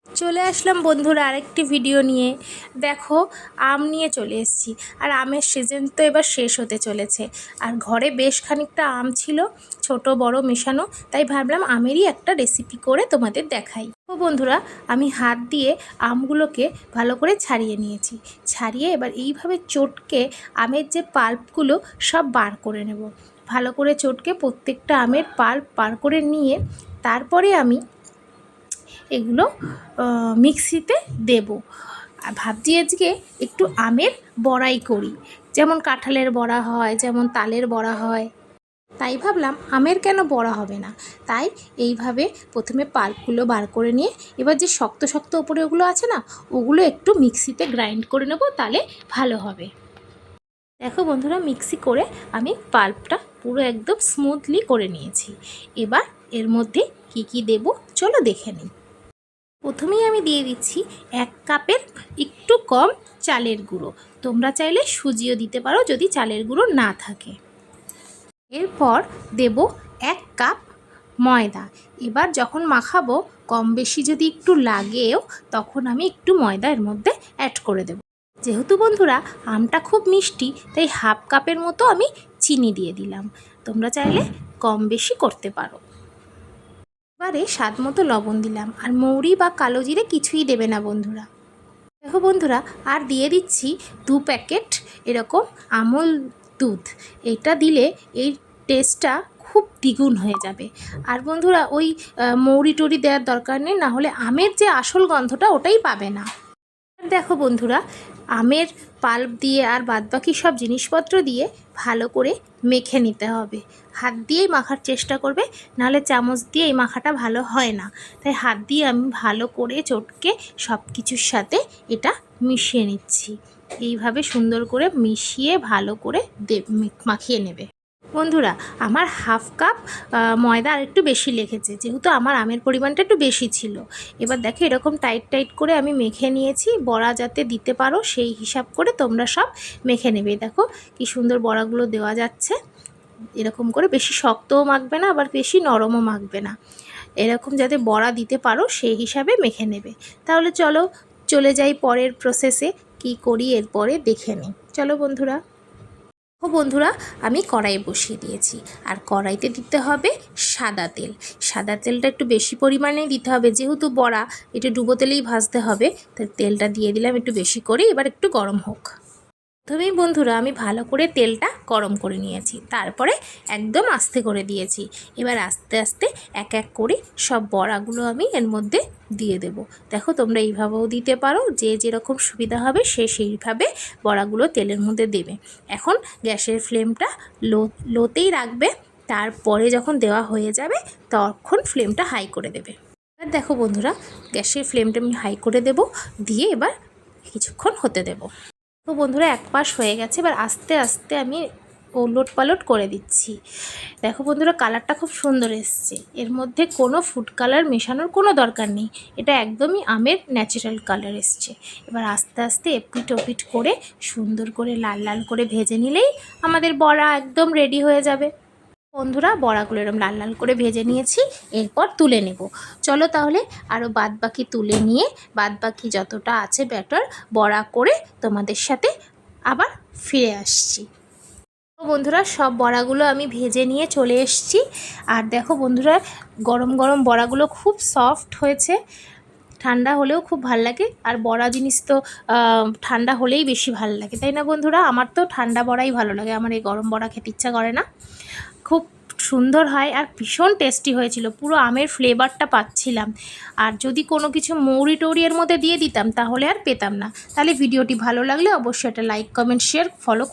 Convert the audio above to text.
চলে আসলাম বন্ধুরা আরেকটি ভিডিও নিয়ে। দেখো আম নিয়ে চলে এসেছি, আর আমের সিজন তো এবার শেষ হতে চলেছে। আর ঘরে বেশ খানিকটা আম ছিল, ছোট বড় মেশানো, তাই ভাবলাম আমেরই একটা রেসিপি করে তোমাদের দেখাই। তো বন্ধুরা আমি হাত দিয়ে আমগুলোকে ভালো করে ছাড়িয়ে নিয়েছি। ছাড়িয়ে এবার এইভাবে চটকে আমের যে পাল্পগুলো সব বার করে নেব। ভালো করে চটকে প্রত্যেকটা আমের পাল্প বার করে নিয়ে তারপরে আমি এগুলো মিক্সিতে দেব। আর ভাবছি আজকে একটু আমের বড়াই করি, যেমন কাঁঠালের বড়া হয়, যেমন তালের বড়া হয়। তাই ভাবলাম আমের কেন বড়া হবে না। তাই এইভাবে প্রথমে পাল্পগুলো বার করে নিয়ে এবার যে শক্ত শক্ত ওপরে ওগুলো আছে না, ওগুলো একটু মিক্সিতে গ্রাইন্ড করে নেব, তাহলে ভালো হবে। দেখো বন্ধুরা, মিক্সি করে আমি পাল্পটা পুরো একদম স্মুথলি করে নিয়েছি। এবার এর মধ্যে কি কি দেব চলো দেখে নিই। প্রথমেই আমি দিয়ে দিচ্ছি 1 কাপের একটু কম চালের গুঁড়ো। তোমরা চাইলে সুজিও দিতে পারো যদি চালের গুঁড়ো না থাকে। এরপর দেব 1 কাপ ময়দা। এবার যখন মাখাবো কম বেশি যদি একটু লাগেও, তখন আমি একটু ময়দা এর মধ্যে অ্যাড করে দেব। যেহেতু বন্ধুরা আমটা খুব মিষ্টি, তাই 1/2 কাপের মতো আমি চিনি দিয়ে দিলাম। তোমরা চাইলে কম বেশি করতে পারো। এবারে স্বাদ মতো লবণ দিলাম, আর মৌরি বা কালো জিরে কিছুই দেবে না বন্ধুরা। দেখো বন্ধুরা, আর দিয়ে দিচ্ছি 2 প্যাকেট এরকম আমুল দুধ। এটা দিলে এই টেস্টটা খুব দ্বিগুণ হয়ে যাবে। আর বন্ধুরা ওই মৌরি টরি দেওয়ার দরকার নেই, না হলে আমের যে আসল গন্ধটা ওটাই পাবে না। দেখো বন্ধুরা, আমের পাল্প দিয়ে আর বাদবাকি সব জিনিসপত্র দিয়ে ভালো করে মেখে নিতে হবে। হাত দিয়েই মাখার চেষ্টা করবে, নাহলে চামচ দিয়ে এই মাখাটা ভালো হয় না। তাই হাত দিয়ে আমি ভালো করে চটকে সব কিছুর সাথে এটা মিশিয়ে নিচ্ছি। এইভাবে সুন্দর করে মিশিয়ে ভালো করে মাখিয়ে নেবে। বন্ধুরা আমার 1/2 কাপ ময়দা আর একটু বেশি লেগেছে, যেহেতু আমার আমের পরিমাণটা একটু বেশি ছিল। এবার দেখো এরকম টাইট টাইট করে আমি মেখে নিয়েছি। বড়া যাতে দিতে পারো সেই হিসাব করে তোমরা সব মেখে নেবে। দেখো কি সুন্দর বড়াগুলো দেওয়া যাচ্ছে। এরকম করে বেশি শক্তও মাখবে না, আবার বেশি নরমও মাখবে না। এরকম যাতে বড়া দিতে পারো সেই হিসাবে মেখে নেবে। তাহলে চলো চলে যাই পরের প্রসেসে, কি করি এরপরে দেখে নিই। চলো বন্ধুরা। বন্ধুরা আমি কড়াই বসিয়ে দিয়েছি, আর কড়াইতে দিতে হবে সাদা তেল। সাদা তেলটা একটু বেশি পরিমাণেই দিতে হবে, যেহেতু বড়া একটু ডুবো তেলেই ভাজতে হবে। তাই তেলটা দিয়ে দিলাম একটু বেশি করে। এবার একটু গরম হোক। প্রথমেই বন্ধুরা আমি ভালো করে তেলটা গরম করে নিয়েছি, তারপরে একদম আস্তে করে দিয়েছি। এবার আস্তে আস্তে এক এক করে সব বড়াগুলো আমি এর মধ্যে দিয়ে দেব। দেখো তোমরা এইভাবেও দিতে পারো, যে যেরকম সুবিধা হবে সে সেইভাবে বড়াগুলো তেলের মধ্যে দেবে। এখন গ্যাসের ফ্লেমটা লোতেই রাখবে। তারপরে যখন দেওয়া হয়ে যাবে তখন ফ্লেমটা হাই করে দেবে। এবার দেখো বন্ধুরা, গ্যাসের ফ্লেমটা আমি হাই করে দেব, দিয়ে এবার কিছুক্ষণ হতে দেব। তো বন্ধুরা এক পাশ হয়ে গেছে, এবার আস্তে আস্তে আমি ওলট পালট করে দিচ্ছি। দেখো বন্ধুরা কালারটা খুব সুন্দর এসছে। এর মধ্যে কোনো ফুড কালার মেশানোর কোনো দরকার নেই, এটা একদমই আমের ন্যাচারাল কালার এসছে। এবার আস্তে আস্তে এপিট ওপিট করে সুন্দর করে লাল লাল করে ভেজে নিলেই আমাদের বড়া একদম রেডি হয়ে যাবে। বন্ধুরা বড়াগুলো এরকম লাল লাল করে ভেজে নিয়েছি, এরপর তুলে নেব। চলো তাহলে আরও বাদবাকি তুলে নিয়ে বাদবাকি যতটা আছে ব্যাটার বড়া করে তোমাদের সাথে আবার ফিরে আসছি। বন্ধুরা সব বড়াগুলো আমি ভেজে নিয়ে চলে এসেছি। আর দেখো বন্ধুরা গরম গরম বড়াগুলো খুব সফট হয়েছে। ঠান্ডা হলেও খুব ভাল লাগে, আর বড়া জিনিস তো ঠান্ডা হলেই বেশি ভাল লাগে, তাই না বন্ধুরা? আমার তো ঠান্ডা বড়াই ভালো লাগে, আমার এই গরম বড়া খেতে ইচ্ছা করে না। খুব সুন্দর হয় আর ভীষণ টেস্টি হয়েছিল, পুরো আমের ফ্লেভারটা পাচ্ছিলাম। আর যদি কোনো কিছু মৌরি টৌরি এর মধ্যে দিয়ে দিতাম তাহলে আর পেতাম না। তাহলে ভিডিওটি ভালো লাগলে অবশ্যই একটা লাইক কমেন্ট শেয়ার ফলো